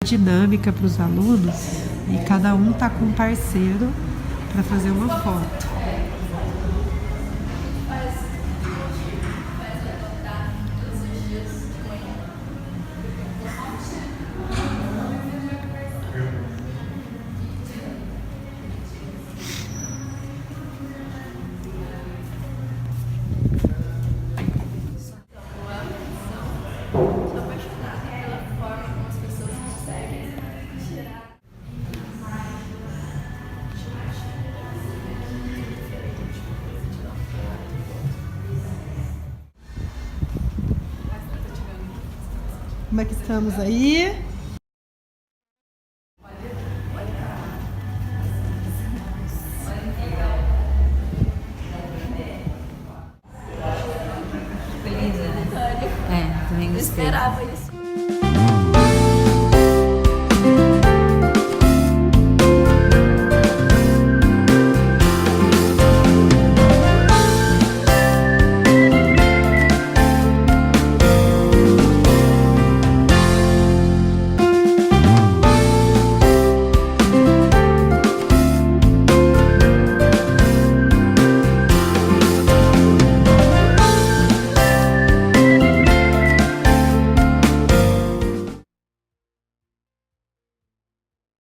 dinâmica para os alunos e cada um tá com um parceiro para fazer uma foto. Como é que estamos aí? Também gostei. Eu esperava